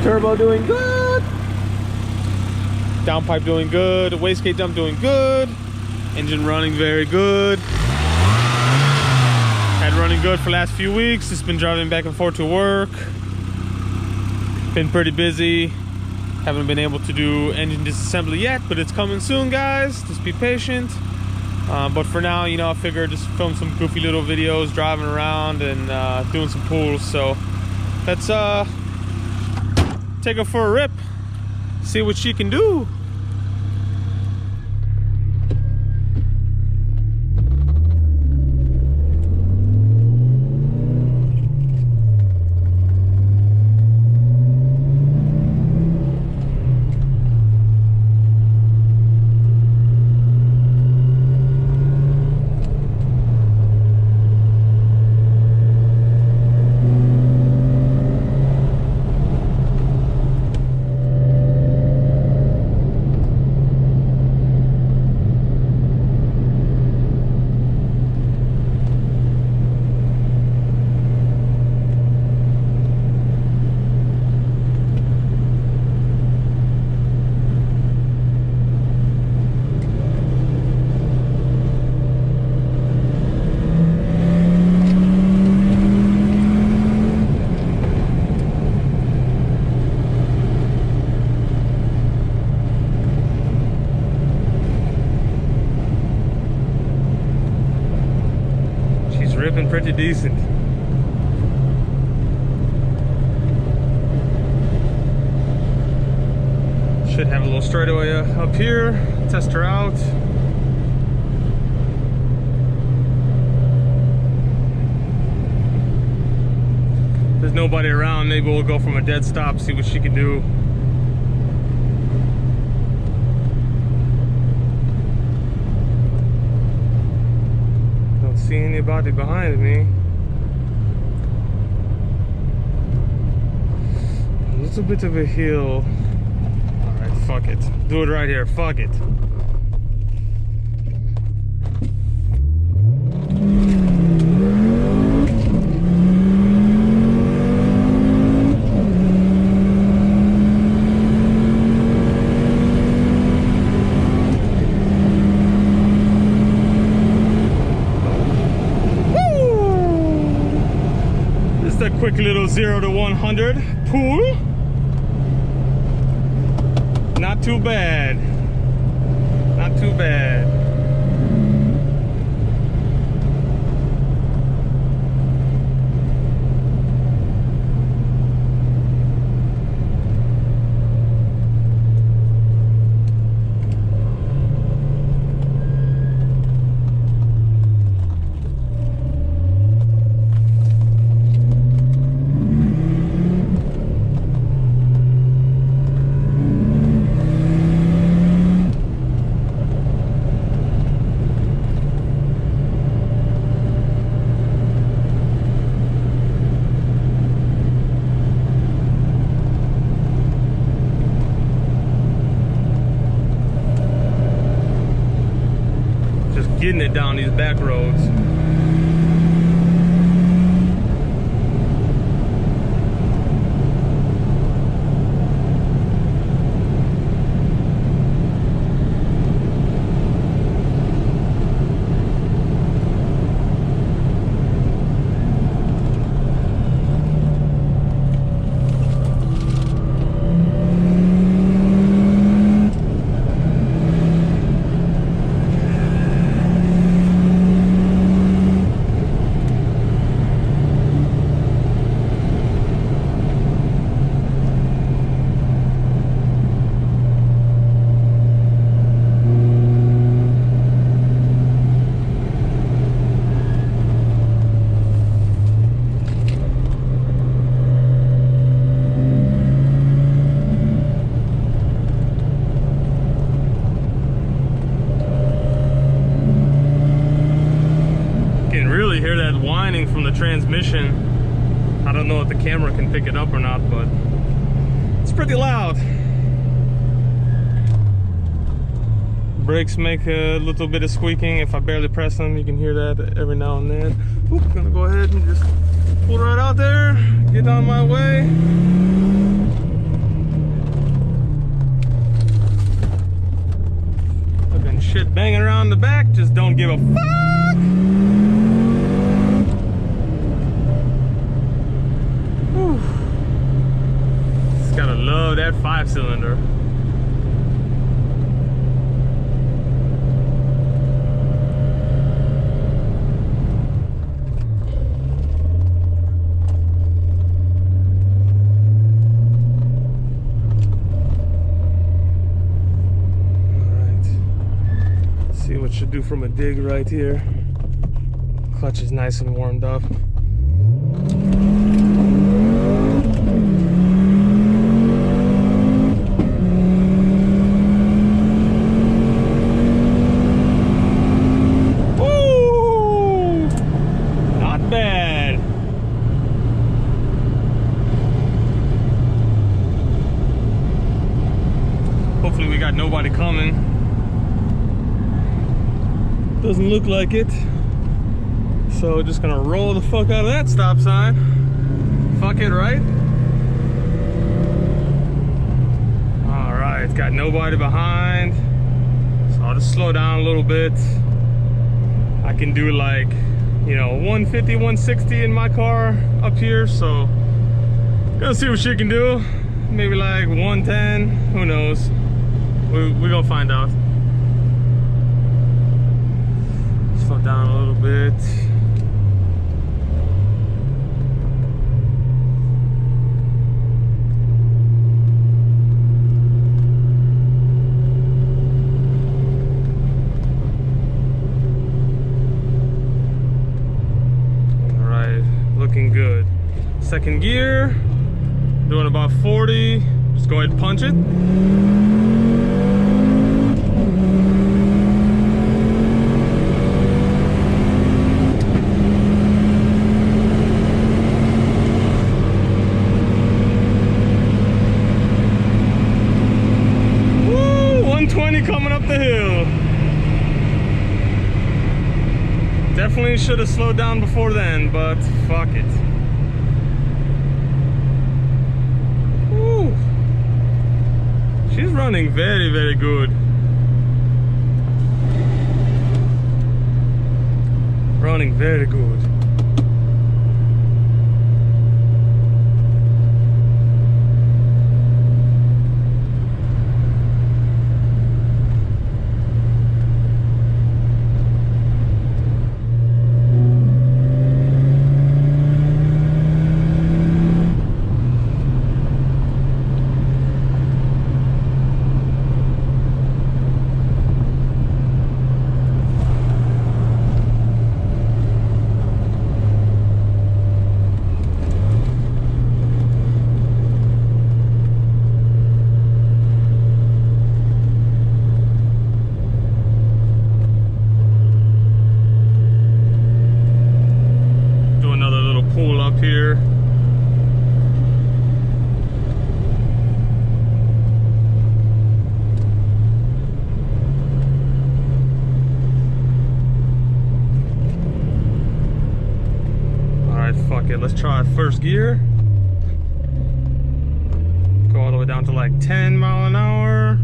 Turbo doing good. Downpipe doing good. Wastegate dump doing good. Engine running very good. Had running good for the last few weeks. Just been driving back and forth to work. Been pretty busy. Haven't been able to do engine disassembly yet, but it's coming soon, guys. Just be patient. But for now, you know, I figured just film some goofy little videos driving around and doing some pulls. So let's take her for a rip, see what she can do. Ripping pretty decent. Should have a little straightaway up here. Test her out. If there's nobody around, maybe we'll go from a dead stop, see what she can do. See anybody behind me. A little bit of a hill. Alright, fuck it. Do it right here, fuck it. A quick little 0 to 100 pull. Not too bad. Not too bad. Getting it down these back roads. From the transmission. I don't know if the camera can pick it up or not, but it's pretty loud. Brakes make a little bit of squeaking. If I barely press them, you can hear that every now and then. Oop, gonna go ahead and just pull right out there, get on my way. banging around the back, just don't give a fuck. Whew. Just gotta love that 5-cylinder. See what should do from a dig right here. Clutch is nice and warmed up. Woo! Not bad. Hopefully we got nobody coming. Doesn't look like it, so just gonna roll the fuck out of that stop sign. Fuck it, right? All right, got nobody behind, so I'll just slow down a little bit. I can do like, you know, 150, 160 in my car up here, so gonna see what she can do. Maybe like 110, who knows? We're gonna find out. Slow down a little bit. All right, looking good. Second gear, doing about 40. Just go ahead and punch it. Coming up the hill. Definitely should have slowed down before then, but fuck it. Woo. She's running very, very good. Running very good. Here. All right, fuck it. Let's try first gear. Go all the way down to like 10 mile an hour.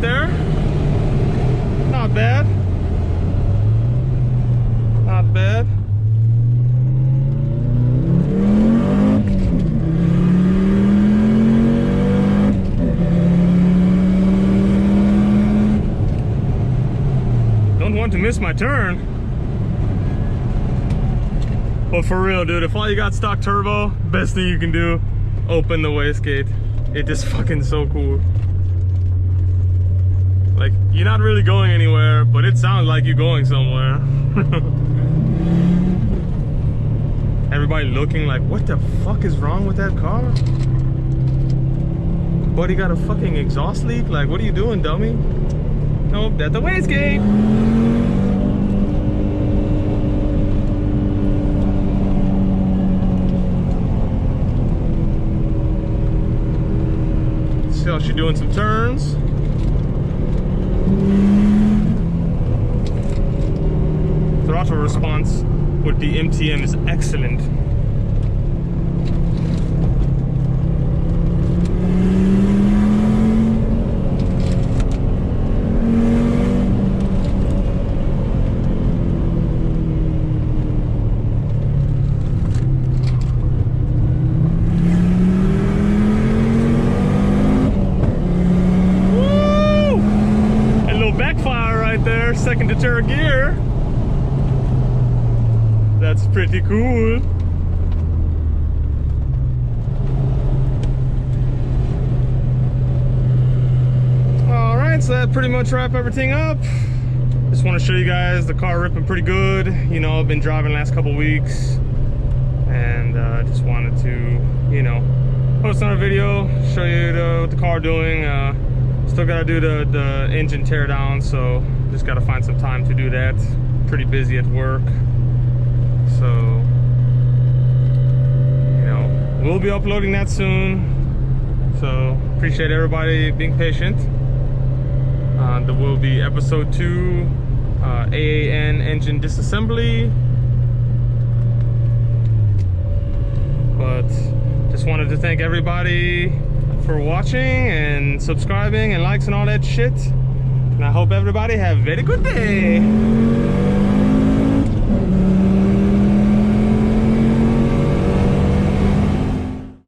There, not bad, not bad. Don't want to miss my turn. But for real, dude, if all you got stock turbo, best thing you can do, open the wastegate. It is fucking so cool. Like, you're not really going anywhere, but it sounds like you're going somewhere. Everybody looking like, what the fuck is wrong with that car? Buddy got a fucking exhaust leak? Like, what are you doing, dummy? Nope, that's the wastegate. tell she's doing some turns. Throttle response with the MTM is excellent. Second to third gear. That's pretty cool. Alright, so that pretty much wrap everything up. Just want to show you guys the car ripping pretty good. You know, I've been driving the last couple weeks, and just wanted to, you know, post another video, show you what the car doing. Still gotta do the engine tear down, so just gotta find some time to do that. Pretty busy at work, so you know, we'll be uploading that soon. So appreciate everybody being patient. There will be episode 2, AAN engine disassembly. But just wanted to thank everybody for watching and subscribing and likes and all that shit. And I hope everybody have a very good day.